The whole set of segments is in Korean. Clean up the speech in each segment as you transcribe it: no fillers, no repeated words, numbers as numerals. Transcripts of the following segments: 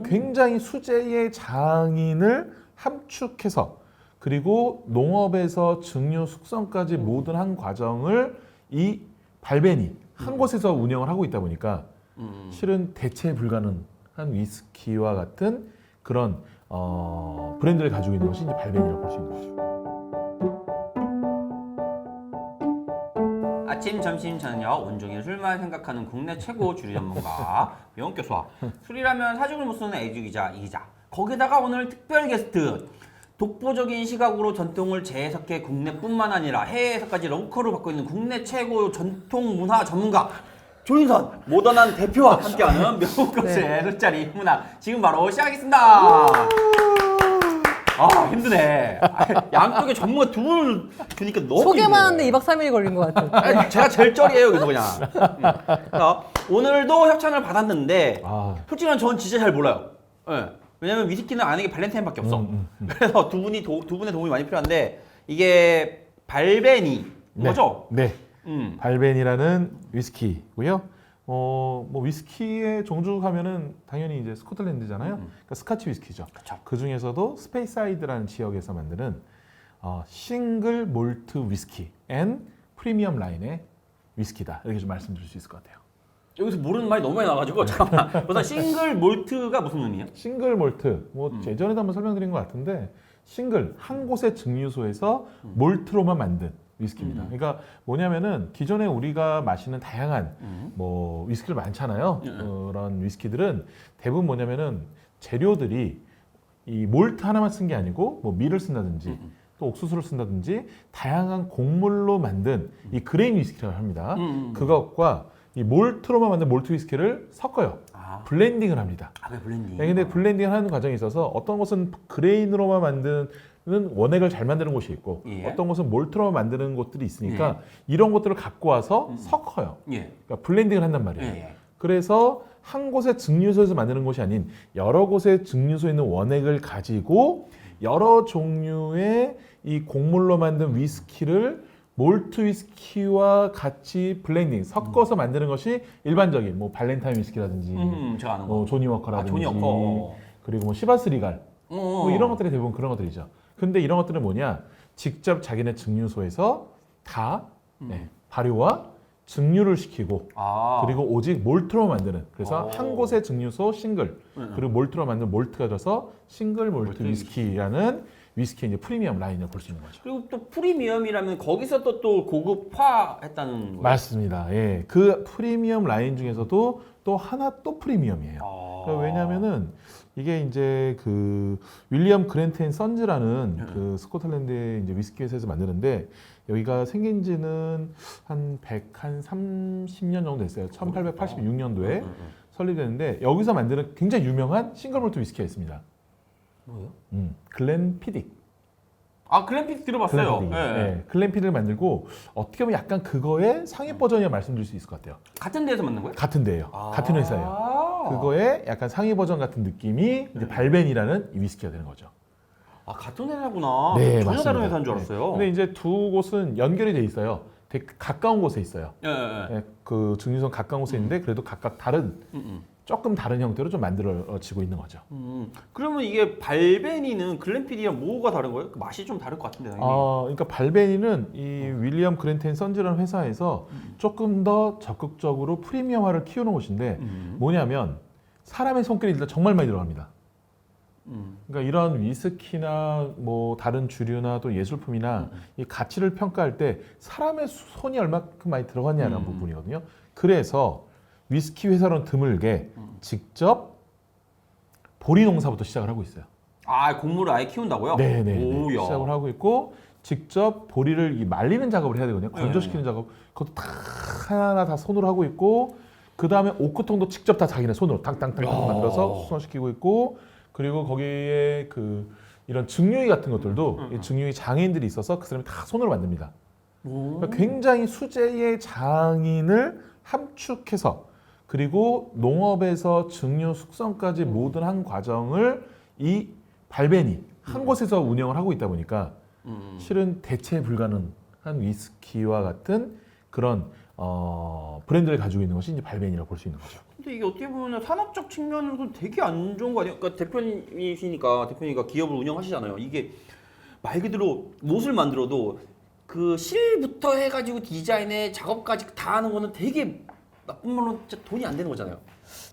굉장히 수제의 장인을 함축해서 그리고 농업에서 증류 숙성까지 모든 한 과정을 이 발벤이 한 곳에서 운영을 하고 있다 보니까 실은 대체 불가능한 위스키와 같은 그런 브랜드를 가지고 있는 것이 이제 발벤이라고 볼 수 있는 거죠. 아침, 점심, 저녁 온종일 술만 생각하는 국내 최고 주류 전문가 명교수와 술이라면 사죽을 못 쓰는 애주기자 이기자, 거기다가 오늘 특별 게스트 독보적인 시각으로 전통을 재해석해 국내뿐만 아니라 해외에서까지 런커를 받고 있는 국내 최고 전통 문화 전문가 조인선 모던한 대표와 함께하는 명교수의 술자리 문화 지금 바로 시작하겠습니다. 아 힘드네. 양쪽에 전문가 두 분을 주니까 너무 소개만 하는데 2박 3일이 걸린 것 같아요. 아니, 제가 제일 쩔이에요 여기서 그냥. 그래서 오늘도 협찬을 받았는데 솔직히 전 진짜 잘 몰라요. 네. 왜냐면 위스키는 아는 게 발렌타인밖에 없어. 그래서 두 분의 도움이 많이 필요한데 이게 발베니 거죠? 네. 발벤이라는 위스키고요. 뭐 위스키의 종주 하면은 당연히 이제 스코틀랜드잖아요. 그러니까 스카치 위스키죠. 그쵸. 그 중에서도 스페이사이드라는 지역에서 만드는 싱글 몰트 위스키 앤 프리미엄 라인의 위스키다. 이렇게 좀 말씀드릴 수 있을 것 같아요. 여기서 모르는 말이 너무 많이 나가지고 잠깐만. 우선 싱글 몰트가 무슨 의미예요? 싱글 몰트, 뭐 예전에도 한번 설명드린 것 같은데 싱글 한 곳의 증류소에서 몰트로만 만든 위스키입니다. 그러니까 뭐냐면은 기존에 우리가 마시는 다양한 뭐 위스키를 많잖아요. 그런 위스키들은 대부분 뭐냐면은 재료들이 이 몰트 하나만 쓴 게 아니고 뭐 밀을 쓴다든지 또 옥수수를 쓴다든지 다양한 곡물로 만든 이 그레인 위스키라고 합니다. 그것과 이 몰트로만 만든 몰트 위스키를 섞어요. 블렌딩을 합니다. 왜 블렌딩? 네, 근데 블렌딩을 하는 과정에 있어서 어떤 곳은 그레인으로만 만드는 원액을 잘 만드는 곳이 있고 어떤 곳은 몰트로만 만드는 곳들이 있으니까 이런 것들을 갖고 와서 섞어요. 그러니까 블렌딩을 한단 말이에요. 그래서 한 곳의 증류소에서 만드는 것이 아닌 여러 곳의 증류소에 있는 원액을 가지고 여러 종류의 이 곡물로 만든 위스키를 몰트 위스키와 같이 블렌딩 섞어서 만드는 것이 일반적인 뭐 발렌타인 위스키라든지 제가 아는 거. 조니 워커라든지 조니 워커. 그리고 뭐 시바스 리갈 뭐 이런 것들이 대부분 그런 것들이죠. 근데 이런 것들은 뭐냐? 직접 자기네 증류소에서 다 발효와 증류를 시키고 그리고 오직 몰트로 만드는, 그래서 한 곳의 증류소 싱글 그리고 몰트로 만든 몰트가 들어서 싱글 몰트 위스키라는 위스키의 이제 프리미엄 라인을 볼 수 있는 거죠. 그리고 또 프리미엄이라면 거기서 또 고급화했다는 거예요? 맞습니다. 예, 그 프리미엄 라인 중에서도 또 하나 또 프리미엄이에요. 그러니까 왜냐하면은 이게 이제 그 윌리엄 그랜트 앤 선즈라는 그 스코틀랜드의 이제 위스키 회사에서 만드는데 여기가 생긴지는 한 130년 정도 됐어요. 1886년도에 설립됐는데 여기서 만드는 굉장히 유명한 싱글 몰트 위스키가 있습니다. 뭐예요? 글렌피딕. 글램피딕 들어봤어요. 네, 글렌피딕을 만들고 어떻게 보면 약간 그거의 상위 버전이라 말씀드릴 수 있을 것 같아요. 같은 데에서 만든 거예요? 같은 데예요. 같은 회사예요. 그거의 약간 상위 버전 같은 느낌이 이제 발벤이라는 이 위스키가 되는 거죠. 같은 회사구나. 네, 전혀 맞습니다. 다른 회사인 줄 알았어요. 근데 이제 두 곳은 연결이 돼 있어요. 되게 가까운 곳에 있어요. 그 증류소 가까운 곳에 있는데 그래도 각각 다른 조금 다른 형태로 좀 만들어지고 있는 거죠. 그러면 이게 발베니는 글램피딕이랑 뭐가 다른 거예요? 그 맛이 좀 다를 것 같은데 당연히. 그러니까 발베니는 이 윌리엄 그랜트 앤 선즈라는 회사에서 조금 더 적극적으로 프리미엄화를 키우는 곳인데 뭐냐면 사람의 손길이 일단 정말 많이 들어갑니다. 그러니까 이런 위스키나 뭐 다른 주류나 또 예술품이나 이 가치를 평가할 때 사람의 손이 얼마큼 많이 들어갔냐는 부분이거든요. 그래서 위스키 회사로는 드물게 직접 보리 농사부터 시작을 하고 있어요. 곡물을 아예 키운다고요? 네네. 시작을 하고 있고 직접 보리를 이 말리는 작업을 해야 되거든요. 건조시키는 작업. 그것도 다 하나하나 다 손으로 하고 있고 그 다음에 오크통도 직접 다 자기네 손으로 탕탕탕 만들어서 수성시키고 있고 그리고 거기에 그 이런 증류기 같은 것들도 이 증류기 장인들이 있어서 그 사람이 다 손으로 만듭니다. 그러니까 굉장히 수제의 장인을 함축해서 그리고 농업에서 증류 숙성까지 모든 한 과정을 이 발벤이 한 곳에서 운영을 하고 있다 보니까 실은 대체 불가능한 위스키와 같은 그런 브랜드를 가지고 있는 것이 이제 발벤이라고 볼 수 있는 거죠. 근데 이게 어떻게 보면 산업적 측면으로는 되게 안 좋은 거 아니에요? 그러니까 대표님이가 기업을 운영하시잖아요. 이게 말 그대로 못을 만들어도 그 실부터 해가지고 디자인에 작업까지 다 하는 거는 되게 나쁜 말로 진짜 돈이 안 되는 거잖아요.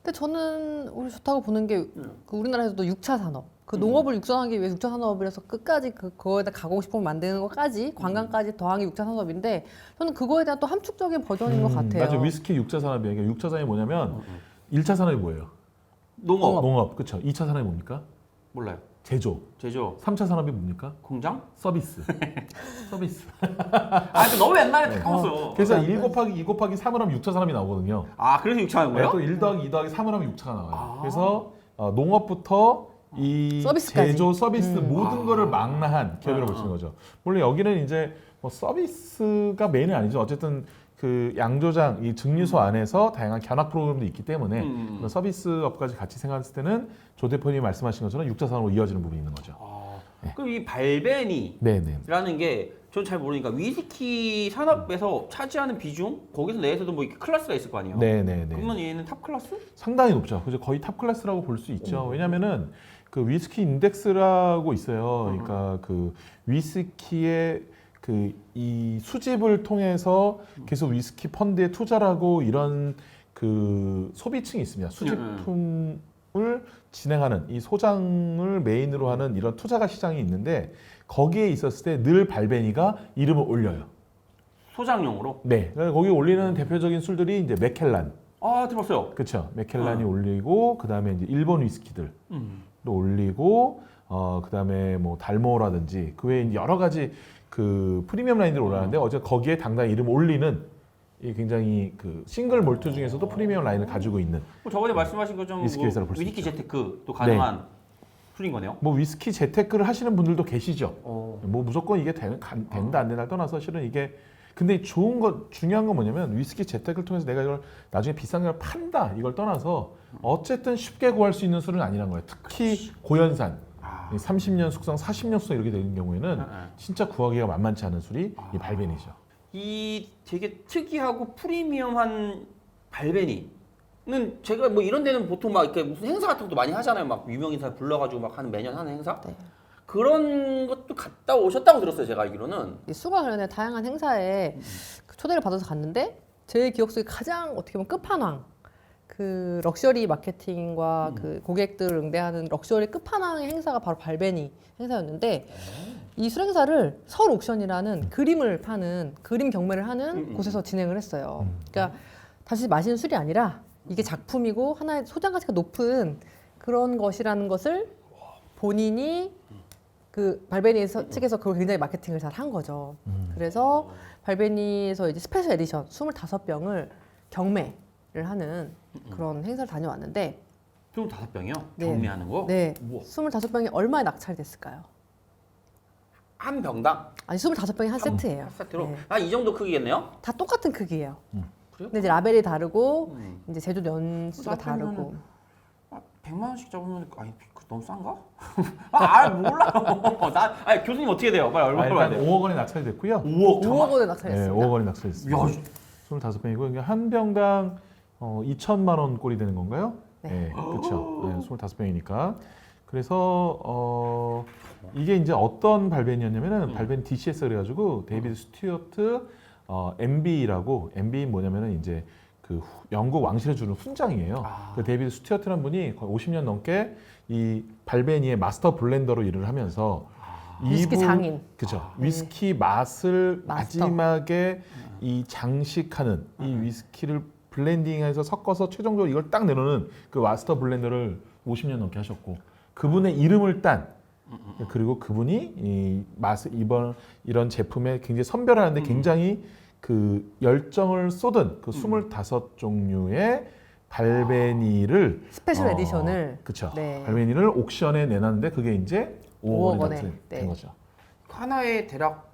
근데 저는 오히려 좋다고 보는 게 그 우리나라에서도 6차 산업. 그 농업을 육성하기 위해 6차 산업이라서 끝까지 그거에다 가공식품을 만드는 것까지 관광까지 더하기 6차 산업인데 저는 그거에 대한 또 함축적인 버전인 것 같아요. 맞아. 위스키 6차 산업이에요. 그러니까 6차 산업이 뭐냐면 1차 산업이 뭐예요? 농업. 그렇죠. 2차 산업이 뭡니까? 몰라요. 제조. 3차 산업이 뭡니까? 공장? 서비스. 서비스. 아, 그 너무 옛날에 다 까먹었어. 그래서 1 곱하기 2 곱하기 3을 하면 6차 산업이 나오거든요. 아, 그래서 6차 하는 거예요? 또 1 더하기 2 더하기 3을 하면 6차가 나와요. 그래서 농업부터 이 서비스까지. 제조 서비스 모든 거를 망라한 기업이라고 볼 수 있는 거죠. 물론 여기는 이제 뭐 서비스가 메인은 아니죠. 어쨌든 그 양조장 이 증류소 안에서 다양한 견학 프로그램도 있기 때문에 그런 서비스업까지 같이 생각했을 때는 조 대표님이 말씀하신 것처럼 6차 산업으로 이어지는 부분이 있는 거죠. 그럼 이 발베니라는 네네. 게 전 잘 모르니까 위스키 산업에서 차지하는 비중 거기서 내에서도 뭐 이렇게 클래스가 있을 거 아니에요? 네네네. 그러면 얘는 탑 클래스? 상당히 높죠. 그래서 거의 탑 클래스라고 볼 수 있죠. 왜냐면은 그 위스키 인덱스라고 있어요. 그러니까 그 위스키의 그 이 수집을 통해서 계속 위스키 펀드에 투자를 하고 이런 그 소비층이 있습니다. 수집품을 진행하는 이 소장을 메인으로 하는 이런 투자가 시장이 있는데 거기에 있었을 때 늘 발베니가 이름을 올려요. 소장용으로? 네. 그래서 거기 올리는 대표적인 술들이 이제 맥켈란. 아, 들었어요. 그렇죠. 맥켈란이 올리고 그다음에 이제 일본 위스키들도 올리고 그다음에 뭐 달모라든지 그 외에 여러 가지 그 프리미엄 라인들이 올라가는데 어제 거기에 당당히 이름 올리는 이 굉장히 그 싱글 몰트 중에서도 프리미엄 라인을 가지고 있는 뭐 저번에 말씀하신 것처럼 위스키 회사를 볼수 위스키 있죠. 재테크도 가능한 술인 거네요. 뭐 위스키 재테크를 하시는 분들도 계시죠. 어. 뭐 무조건 이게 된다 안 된다 떠나서 실은 이게 근데 중요한 건 뭐냐면 위스키 재테크를 통해서 내가 이걸 나중에 비싼 걸 판다 이걸 떠나서 어쨌든 쉽게 구할 수 있는 술은 아니란 거예요. 특히 고연산 30년 숙성, 40년 숙성 이렇게 되는 경우에는 진짜 구하기가 만만치 않은 술이 이 발베니죠. 이 되게 특이하고 프리미엄한 발베니는 제가 뭐 이런 데는 보통 막 이렇게 무슨 행사 같은 것도 많이 하잖아요. 막 유명 인사 불러가지고 막 하는 매년 하는 행사. 네. 그런 것도 갔다 오셨다고 들었어요. 제가 알기로는. 이 술과 관련된 다양한 행사에 그 초대를 받아서 갔는데 제 기억 속에 가장 어떻게 보면 끝판왕 그 럭셔리 마케팅과 그 고객들을 응대하는 럭셔리 끝판왕의 행사가 바로 발베니 행사였는데 이 술 행사를 서울 옥션이라는 그림을 파는 그림 경매를 하는 곳에서 진행을 했어요. 그러니까 다시 마시는 술이 아니라 이게 작품이고 하나의 소장 가치가 높은 그런 것이라는 것을 본인이 그 발베니 측에서 그걸 굉장히 마케팅을 잘 한 거죠. 그래서 발베니에서 이제 스페셜 에디션 25병을 경매를 하는 그런 행사를 다녀왔는데 25병이요? 네. 경매하는 거? 네. 우와. 25병이 얼마에 낙찰됐을까요? 한 병당? 아니 25병이 한 세트예요. 한 세트로? 네. 아, 이 정도 크기겠네요? 다 똑같은 크기예요. 그래요? 근데 이제 라벨이 다르고 이제 제조 연수가 그거 다르고. 아, 100만 원씩 잡으면 아니 그 너무 싼가? 몰라요. 아니 교수님 어떻게 돼요? 빨리 얼마 벌어야 일단 돼요? 5억 원이 낙찰됐고요. 5억 5억 원에 네, 낙찰됐습니다. 5억 원이 낙찰됐습니다. 야, 25병이고 한 병당 2천만 원 꼴이 되는 건가요? 네. 그렇죠. 네, 25병이니까. 그래서 이게 이제 어떤 발벤이었냐면은 발벤 DCS 그래가지고 데이비드 스튜어트 MB라고 MB 뭐냐면은 이제 그 영국 왕실에 주는 훈장이에요. 그 데이비드 스튜어트라는 분이 거의 50년 넘게 이 발베니의 마스터 블렌더로 일을 하면서 위스키 장인. 그죠. 네. 위스키 맛을 마스터. 마지막에 이 장식하는 이 위스키를 블렌딩해서 섞어서 최종적으로 이걸 딱 내놓는 그 마스터 블렌더를 50년 넘게 하셨고 그분의 이름을 딴 그리고 그분이 이 맛을 이런 제품에 굉장히 선별하는데 굉장히 그 열정을 쏟은 그 25종류의 발베니를 스페셜 에디션을 그렇죠. 네. 발베니를 옥션에 내놨는데 그게 이제 5억 원에 된 네. 거죠. 하나에 대략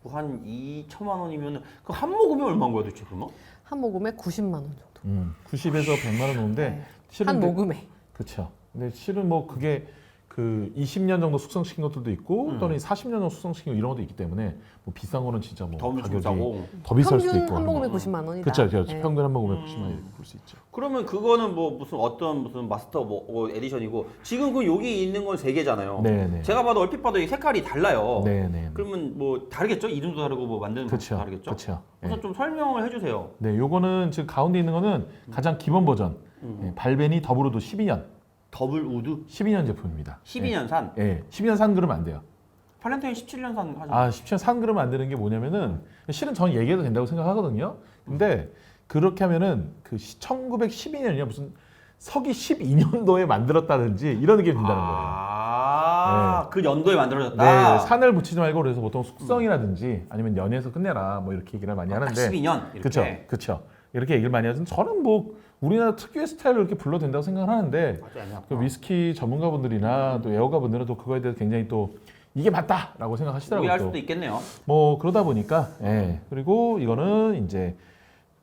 뭐한 2천만 원이면 그 한 모금이 얼마인 거야 도대체 그러면? 한 모금에 90만 원 정도. 90에서 100만 원 오는데 네. 실은 한 근데- 모금에. 그렇죠. 근데 실은 뭐 그게 그 20년 정도 숙성시킨 것들도 있고 또는 40년 정도 숙성시킨 이런 것도 있기 때문에 뭐 비싼 거는 진짜 뭐 더 가격이 싸고. 더 비쌀 수도 평균 있고. 한 모금에 90만 원이다. 그렇죠, 그렇죠. 네. 평균 한 모금에 90만 원 볼 수 있죠. 그러면 그거는 뭐 무슨 마스터 에디션이고 지금 그 여기 있는 건 3개잖아요. 네네. 제가 봐도 얼핏 봐도 이 색깔이 달라요. 네네. 그러면 뭐 다르겠죠? 이름도 다르고 뭐 만드는 방법도 그렇죠, 다르겠죠? 그렇죠. 그래서 좀 설명을 해주세요. 네, 요거는 지금 가운데 있는 거는 가장 기본 버전. 네, 발베니 더블우드 12년, 더블 우드 12년 제품입니다. 12년 산. 네, 12년 산 그러면 안 돼요. 팔렌타인 17년 산 하죠. 아, 10년 산 그러면 안 되는 게 뭐냐면은 실은 저는 얘기해도 된다고 생각하거든요. 근데 그렇게 하면은 그 1912년이냐 무슨 서기 12년도에 만들었다든지 이런 느낌이 든다는 거예요. 그 연도에 만들어졌다. 네, 산을 붙이지 말고 그래서 보통 숙성이라든지 아니면 연에서 끝내라 뭐 이렇게 얘기를 많이 하는데 12년 이렇게. 그렇죠, 그렇죠. 이렇게 얘기를 많이 하죠. 저는 뭐 우리나라 특유의 스타일로 이렇게 불러도 된다고 생각을 하는데 맞아요. 그 위스키 전문가분들이나 또 애호가분들은 또 그거에 대해서 굉장히 또 이게 맞다라고 생각하시더라고요. 오해할 또. 수도 있겠네요. 뭐 그러다 보니까 그리고 이거는 이제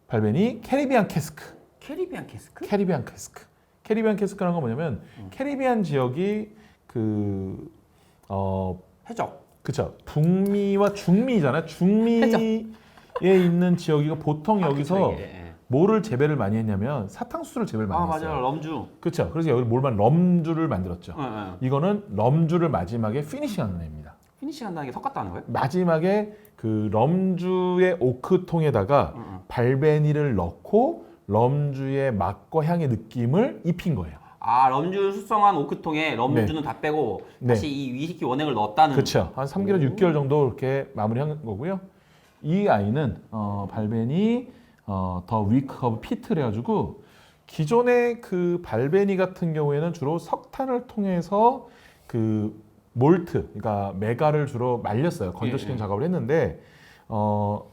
발베니 캐리비안 캐스크. 캐리비안 캐스크? 캐리비안 캐스크. 캐리비안 캐스크라는 건 뭐냐면 캐리비안 지역이 그 해적. 그쵸, 북미와 중미잖아요. 중미에 있는 지역이고 보통 여기서 그쵸, 이게. 뭐를 재배를 많이 했냐면 사탕수수를 재배를 많이 했어요. 맞아요. 럼주. 그렇죠. 그래서 여기 뭘만 럼주를 만들었죠. 네. 이거는 럼주를 마지막에 피니싱하는 애입니다. 피니싱 한다는 게 섞었다는 거예요? 마지막에 그 럼주의 오크통에다가 발베니를 넣고 럼주의 맛과 향의 느낌을 입힌 거예요. 아, 럼주 숙성한 오크통에 럼주는 다 빼고 네. 다시 이 위스키 원액을 넣었다는. 그렇죠. 한 3개월, 6개월 정도 이렇게 마무리한 거고요. 이 아이는 발베니 더 위크허브 피트를 해가지고 기존의 그 발베니 같은 경우에는 주로 석탄을 통해서 그 몰트, 그러니까 메가를 주로 말렸어요. 건조시키는 작업을 했는데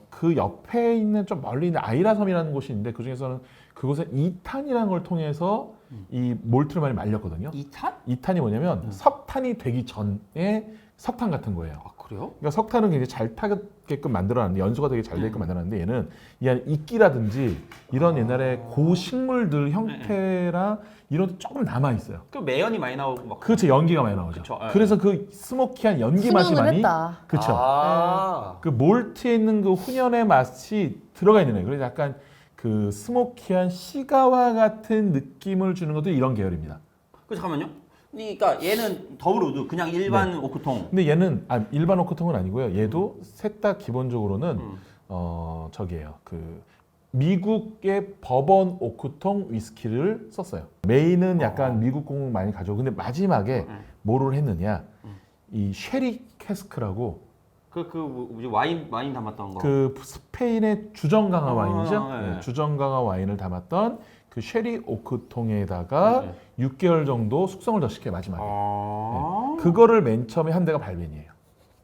그 옆에 있는 좀 멀리 있는 아이라섬이라는 곳이 있는데 그 중에서는 그곳은 2탄이라는 걸 통해서 이 몰트를 많이 말렸거든요. 2탄? 2탄이 뭐냐면 석탄이 되기 전에 석탄 같은 거예요. 아, 그래요? 그러니까 석탄은 굉장히 잘 타게끔 만들어놨는데 연소가 되게 잘 되게끔 만들어놨는데 얘는 이 안에 이끼라든지 이런 옛날에 고식물들 형태라 이런 게 조금 남아 있어요. 그 매연이 많이 나오고 막. 그렇죠, 연기가 많이 나오죠. 그쵸, 예. 그래서 그 스모키한 연기 맛이 훈연을 많이 했다. 그렇죠. 아. 그 몰트에 있는 그 훈연의 맛이 들어가 있는 애예요. 그래서 약간 그 스모키한 시가와 같은 느낌을 주는 것도 이런 계열입니다. 그 잠깐만요. 그러니까 얘는 더블 우드 그냥 일반 오크통. 근데 얘는 일반 오크통은 아니고요. 얘도 셋 다 기본적으로는 저기예요. 그 미국의 버번 오크통 위스키를 썼어요. 메인은 약간 미국 공을 많이 가져. 근데 마지막에 뭐를 했느냐? 이 쉐리 캐스크라고 뭐지 와인 담았던 거. 그 스페인의 주정 강화 와인이죠. 네. 네, 주정 강화 와인을 담았던 그 쉐리 오크통에다가 6개월 정도 숙성을 더 시켜요 마지막에. 그거를 맨 처음에 한 대가 발베니예요.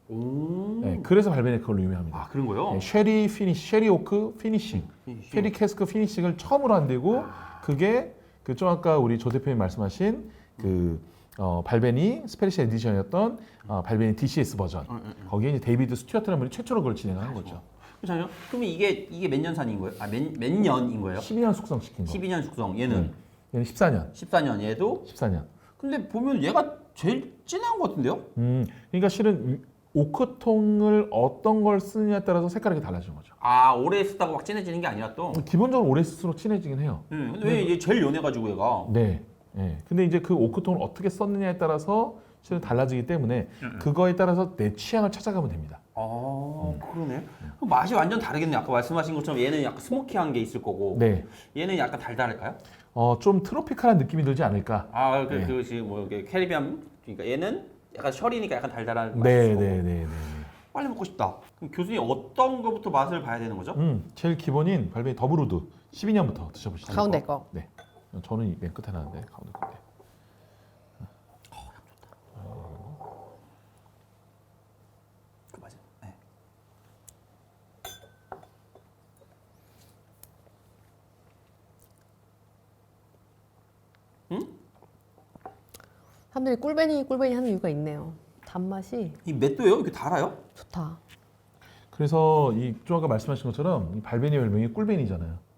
오. 네, 그래서 발베니 그걸로 유명합니다. 아, 그런 거요? 네, 쉐리 피니시, 쉐리 오크 피니싱, 쉐리 캐스크 피니싱을 처음으로 한 대고 그게 그 좀 아까 우리 조 대표님 말씀하신 그 발베니 스페리시 에디션이었던 발베니 DCS 버전. 거기에 이제 데이비드 스튜어트라는 분이 최초로 그걸 진행한 거죠. 잠시만요. 그러면 이게 몇 년 산인 거예요? 몇 년인 거예요? 12년 숙성시킨 거. 12년 숙성. 얘는 얘는 14년. 14년. 얘도. 14년. 근데 보면 얘가 제일 진한 것 같은데요? 그러니까 실은 오크통을 어떤 걸 쓰느냐에 따라서 색깔이 달라지는 거죠. 아, 오래 쓰다가 막 진해지는 게 아니라 또. 기본적으로 오래 쓸수록 진해지긴 해요. 근데 왜 얘 제일 연해가지고 얘가. 네. 네. 근데 이제 그 오크통을 어떻게 썼느냐에 따라서 실은 달라지기 때문에 그거에 따라서 내 취향을 찾아가면 됩니다. 아, 그러네. 그럼 맛이 완전 다르겠네. 아까 말씀하신 것처럼 얘는 약간 스모키한 게 있을 거고. 네. 얘는 약간 달달할까요? 좀 트로피칼한 느낌이 들지 않을까. 아, 네. 그것이 뭐 이렇게 캐리비안 그러니까 얘는 약간 셔리니까 약간 달달한 맛이 네, 있을 거고. 네, 네, 네. 빨리 먹고 싶다. 그럼 교수님 어떤 거부터 맛을 봐야 되는 거죠? 제일 기본인 발베니 더블우드 12년부터 드셔보시죠. 가운데 거. 네. 저는 맨 끝에 놨는데 가운데 건데. 그 맞아요. 네. 사람들이 꿀베니 하는 이유가 있네요. 단맛이 이 맷도예요? 이렇게 달아요? 좋다. 그래서 좀 아까 말씀하신 것처럼 이 발베니 별명이 꿀베니잖아요.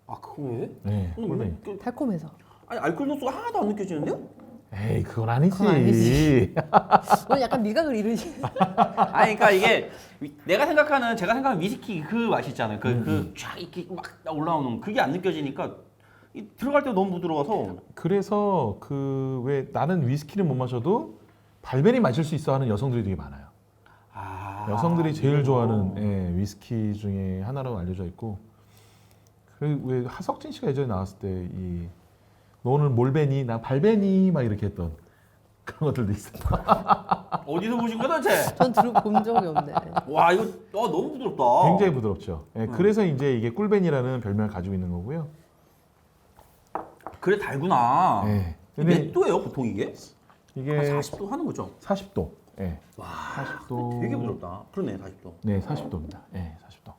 아, 그거예요? 네, 꿀베니. 달콤해서. 아니 알코올 도수가 하나도 안 느껴지는데요? 에이 그건 아니지. 그건 아니지. 오늘 약간 미각을 잃으시. 아니 그러니까 이게 제가 생각하는 위스키 그 맛이 있잖아요. 그쫙 이렇게 막 올라오는 그게 안 느껴지니까 들어갈 때 너무 부드러워서. 그래서 그 왜 나는 위스키를 못 마셔도 발베니 마실 수 있어 하는 여성들이 되게 많아요. 여성들이 제일 좋아하는 위스키 중에 하나로 알려져 있고. 그리고 왜 하석진 씨가 예전에 나왔을 때 너 오늘 뭘 베니? 나 발베니 막 이렇게 했던 그런 것들도 있어요. 어디서 보신 거야 도대체? 전 들어본 적이 없네. 와 이거 너무 부드럽다. 굉장히 부드럽죠. 그래서 이제 이게 꿀벤이라는 별명을 가지고 있는 거고요. 그래 달구나. 네. 몇 도예요 보통 이게? 이게 한 40도 하는 거죠? 40도. 예. 와 40도. 되게 부드럽다. 그러네 40도. 네, 40도입니다. 예, 40도.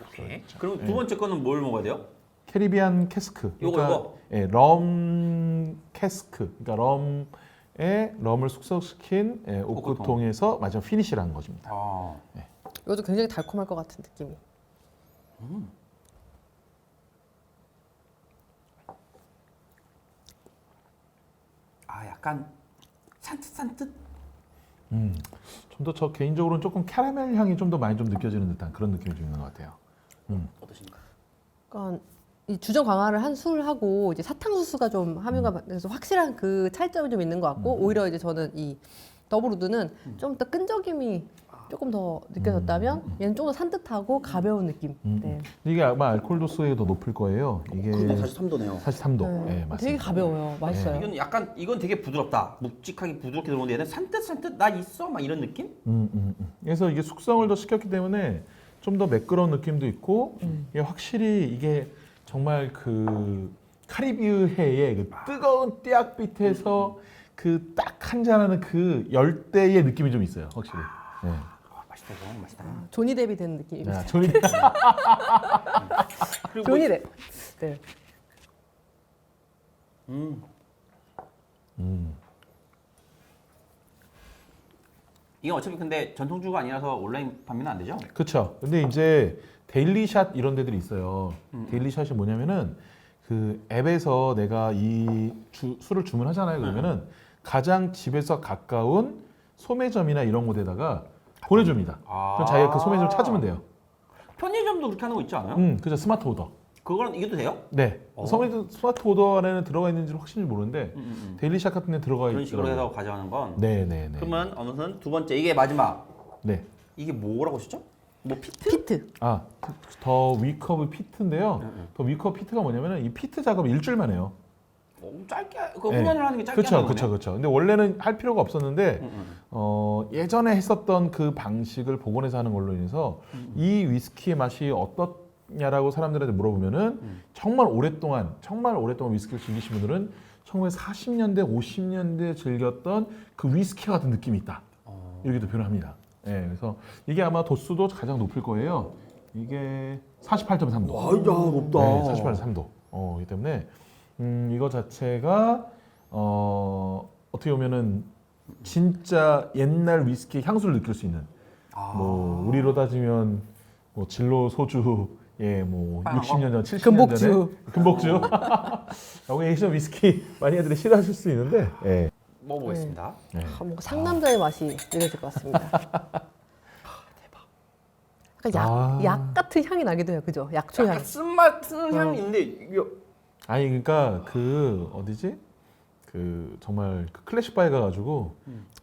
오케이. 그럼 두 번째 거는 뭘 먹어야 돼요? 캐리비안 캐스크. 요거. 예, 럼 캐스크. 그러니까 럼을 숙성시킨 오크통에서 마지막 피니시라는 것입니다. 이것도 굉장히 달콤할 것 같은 느낌이. 약간 산뜻산뜻. 좀 더 저 개인적으로는 조금 캐러멜 향이 좀 더 많이 좀 느껴지는 듯한 그런 느낌이 좀 있는 것 같아요. 어떠십니까? 그러니까 이 주정 강화를 한 술하고 이제 사탕수수가 좀 함유가 돼서 확실한 그 차이점이 좀 있는 것 같고 오히려 이제 저는 이 더블우드는 좀 더 끈적임이 조금 더 느껴졌다면 얘는 좀 더 산뜻하고 가벼운 느낌. 네. 이게 아마 알코올 도수가 더 높을 거예요. 이게 43도네요. 43도. 네. 예, 맞습니다. 되게 가벼워요. 맛있어요. 이건 되게 부드럽다. 묵직하게 부드럽게 들어오는데 얘는 산뜻산뜻 나 있어 막 이런 느낌? 그래서 이게 숙성을 더 시켰기 때문에 좀 더 매끄러운 느낌도 있고 이게 확실히 이게 정말 그 카리비해의 그 뜨거운 띠약빛에서 그 딱 한잔하는 그 열대의 느낌이 좀 있어요, 확실히. 네. 맛있다 이거 맛있다. 조니 뎁이 된 느낌이. 야, 조니 그리고 조니 뎁. 네. 이건 어차피 근데 전통주가 아니라서 온라인 판매는 안 되죠? 그렇죠. 근데 이제 데일리샷 이런 데들이 있어요. 데일리샷이 뭐냐면은 그 앱에서 내가 술을 주문하잖아요. 그러면은 가장 집에서 가까운 소매점이나 이런 곳에다가 보내줍니다. 그럼 자기가 그 소매점 찾으면 돼요. 편의점도 그렇게 하는 거 있지 않아요? 그죠. 스마트 오더. 그거는 이것도 돼요? 네. 스마트 오더 안에는 들어가 있는지는 확실히 모르는데 데일리샷 같은 데 들어가 그런 식으로 있더라고요. 해서 가져가는 건. 네. 그러면 아무튼 두 번째 이게 마지막. 네. 이게 뭐라고 하시죠? 뭐 피트? 피트. 더 위커브 피트인데요. 더 위커브 피트가 뭐냐면은 이 피트 작업을 일주일만 해요. 짧게 그 훈연을 하는 게 짧게 그렇죠, 하는 거네요. 그렇죠. 근데 원래는 할 필요가 없었는데 예전에 했었던 그 방식을 복원해서 하는 걸로 인해서 이 위스키의 맛이 어떻냐라고 사람들한테 물어보면은 정말 오랫동안 위스키를 즐기신 분들은 1940년대, 50년대 즐겼던 그 위스키 같은 느낌이 있다. 이렇게도 표현합니다. 네, 그래서 이게 아마 도수도 가장 높을 거예요. 이게 48.3도. 와, 야, 높다. 네, 48.3도. 이기 때문에 이거 자체가 어떻게 보면은 진짜 옛날 위스키의 향수를 느낄 수 있는 뭐 우리로 따지면 뭐 진로 소주 뭐 60년 전, 70년 금복주. 전에 금복주. 여기 예전 위스키 많이 애들이 싫어하실 수 있는데 예. 먹어보겠습니다. 네. 뭔가 상남자의 맛이 느껴질 것 같습니다. 약간 약 같은 향이 나기도 해요, 그죠? 약초 향. 약간 쓴맛 쓰는 향이 있는데 이게 아니 그러니까 그 어디지? 그 정말 그 클래식 바에 가가지고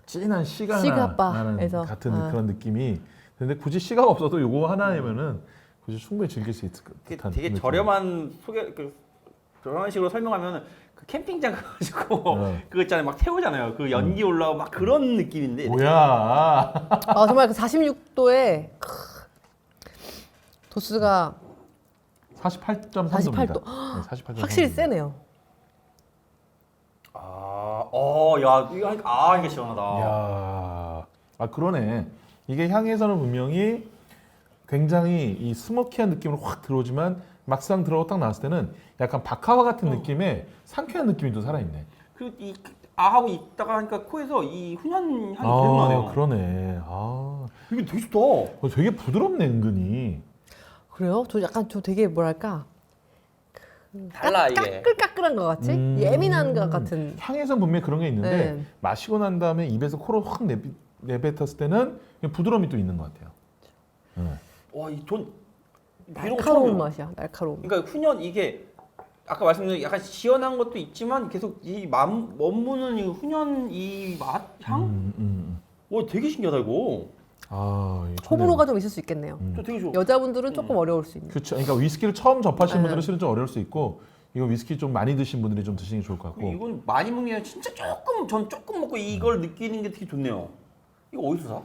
진한 시가 나는 시가바에서. 같은 그런 느낌이. 근데 굳이 시가가 없어도 요거 하나면은 굳이 충분히 즐길 수 있을 듯한. 되게 느낌. 저렴한 저런 식으로 설명하면 그 캠핑장 가가지고 그거 있잖아요, 막 태우잖아요. 그 연기 올라오고 막 그런 느낌인데. 뭐야? 정말 그 46도에 도수가 48.3도입니다. 48도. 네, 48.3도. 확실히 세네요. 야, 이거 하니까 이게 시원하다. 야, 그러네. 이게 향에서는 분명히 굉장히 이 스모키한 느낌으로 확 들어오지만 막상 들어가고 딱 나왔을 때는 약간 바카와 같은 느낌의 상쾌한 느낌이 또 살아있네. 그리고 이 하고 있다가 하니까 코에서 이 훈연 향이 계속 나네요. 그러네. 이게 되게 좋다. 되게 부드럽네 은근히. 그래요? 저 되게 뭐랄까 달라 이게. 까끌까끌한 것 같이 예민한 것 같은. 향에선 분명히 그런 게 있는데 네. 마시고 난 다음에 입에서 코로 확 내뱉었을 때는 그냥 부드러움이 또 있는 것 같아요. 와, 이전 날카로운 맛이야. 날카로운. 그러니까 훈연 이게 아까 말씀드린 약간 시원한 것도 있지만 계속 이 머무는 이 훈연 이 맛, 향? 와, 되게 신기하다 이거. 아, 호불호가 좀 있을 수 있겠네요. 저 되게 좋아. 여자분들은 조금 어려울 수 있는. 그렇죠. 그러니까 위스키를 처음 접하시는 네. 분들은 실은 좀 어려울 수 있고 이거 위스키 좀 많이 드신 분들이 좀 드시는 게 좋을 것 같고. 이건 많이 먹는 게 아니라 진짜 전 조금 먹고 이걸 느끼는 게 되게 좋네요. 이거 어디서 사?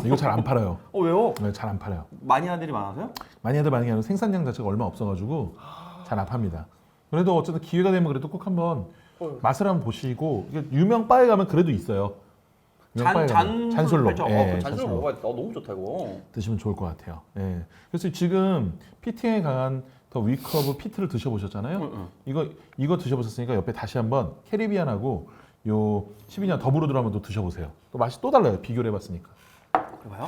이거 잘 안 팔아요. 왜요? 네, 잘 안 팔아요. 마니아들이 많아서요? 많이 하다 많은 게 아니라 생산량 자체가 얼마 없어가지고 잘 안 팝니다. 그래도 어쨌든 기회가 되면 그래도 꼭 한번 맛을 한번 보시고 이게 유명 바에 가면 그래도 있어요. 유명 바에 가면 잔술로. 예, 잔술로 먹어야 돼. 너무 좋다 이거. 드시면 좋을 것 같아요. 예. 그래서 지금 피팅에 강한 더 위커브 피트를 드셔보셨잖아요. 이거 드셔보셨으니까 옆에 다시 한번 캐리비안하고 요 12년 더블우드를 한번 또 드셔보세요. 또 맛이 또 달라요. 비교를 해봤으니까. 그래봐요?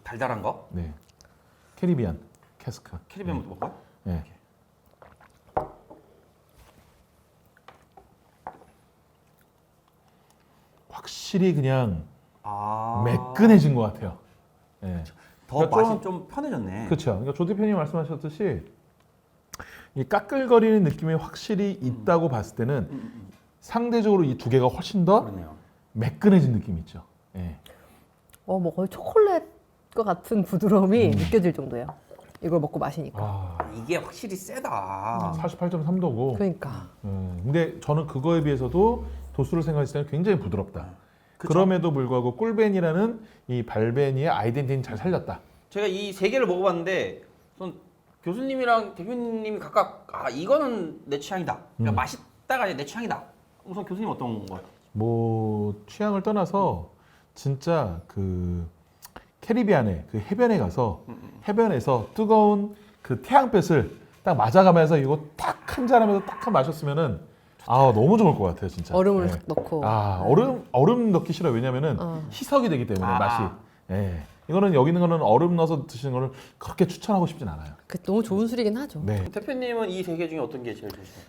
달달한 거? 네. 캐리비안 캐스크. 캐리비안부터 먹어요? 네. 확실히 그냥 매끈해진 것 같아요. 예. 더 그러니까 맛이 좀 편해졌네. 그렇죠. 그러니까 조 대표님 말씀하셨듯이 이 까끌거리는 느낌이 확실히 있다고 봤을 때는 상대적으로 이 두 개가 훨씬 더 그러네요. 매끈해진 느낌이 있죠. 예. 뭐 거의 초콜릿과 같은 부드러움이 느껴질 정도예요. 이걸 먹고 마시니까. 아, 이게 확실히 세다. 48.3도고. 그러니까. 근데 저는 그거에 비해서도 도수를 생각했을 때는 굉장히 부드럽다. 그쵸? 그럼에도 불구하고 꿀베니라는 이 발베니의 아이덴티티는 잘 살렸다. 제가 이 세 개를 먹어봤는데 전 교수님이랑 대표님이 각각 이거는 내 취향이다. 그러니까 맛있다가 내 취향이다. 우선 교수님 어떤 거? 뭐 취향을 떠나서 진짜 그 캐리비안의 그 해변에 가서 해변에서 뜨거운 그 태양볕을 딱 맞아가면서 이거 딱 한 잔하면서 딱 한 마셨으면은 너무 좋을 것 같아요 진짜. 얼음을 예. 탁 넣고. 얼음 넣기 싫어요. 왜냐면은 희석이 되기 때문에 맛이. 예. 이거는 여기 있는 거는 얼음 넣어서 드시는 거를 그렇게 추천하고 싶진 않아요. 너무 좋은 술이긴 하죠. 네. 대표님은 이 세 개 중에 어떤 게 제일 좋으세요?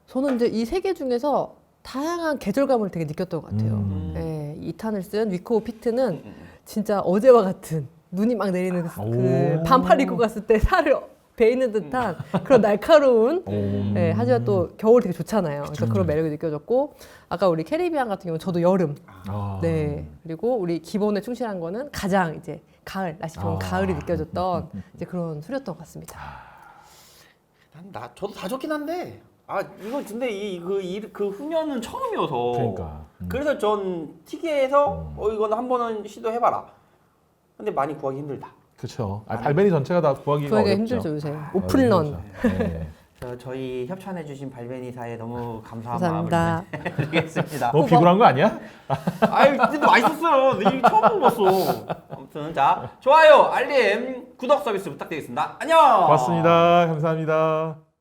저는 이제 이 세 개 중에서 다양한 계절감을 되게 느꼈던 것 같아요. 네. 이 탄을 쓴 위코우 피트는 진짜 어제와 같은 눈이 막 내리는 그 오. 반팔 입고 갔을 때 살을 베이는 듯한 그런 날카로운 하지만 또 겨울 되게 좋잖아요. 그래서 그런 매력이 느껴졌고 아까 우리 캐리비안 같은 경우는 저도 여름 네 그리고 우리 기본에 충실한 거는 가장 이제 가을 날씨 좋은 가을이 느껴졌던 이제 그런 술이었던 것 같습니다. 저도 다 좋긴 한데 이거 근데 그 훈연은 처음이어서 그러니까. 그래서 전 튀기에서 이거는 한 번은 시도해봐라. 근데 많이 구하기 힘들다. 그렇죠. 발베니 전체가 다 구하기가 구하기가 어렵죠. 힘들죠 요새. 오픈런. 힘들죠. 네. 저희 협찬해주신 발베니사에 너무 감사한 감사합니다. 마음을 드리겠습니다. 너무 비굴한 거 아니야? 근데 맛있었어요. 이거 처음 먹었어. 아무튼 좋아요, 알림, 구독 서비스 부탁드리겠습니다. 안녕. 고맙습니다. 감사합니다.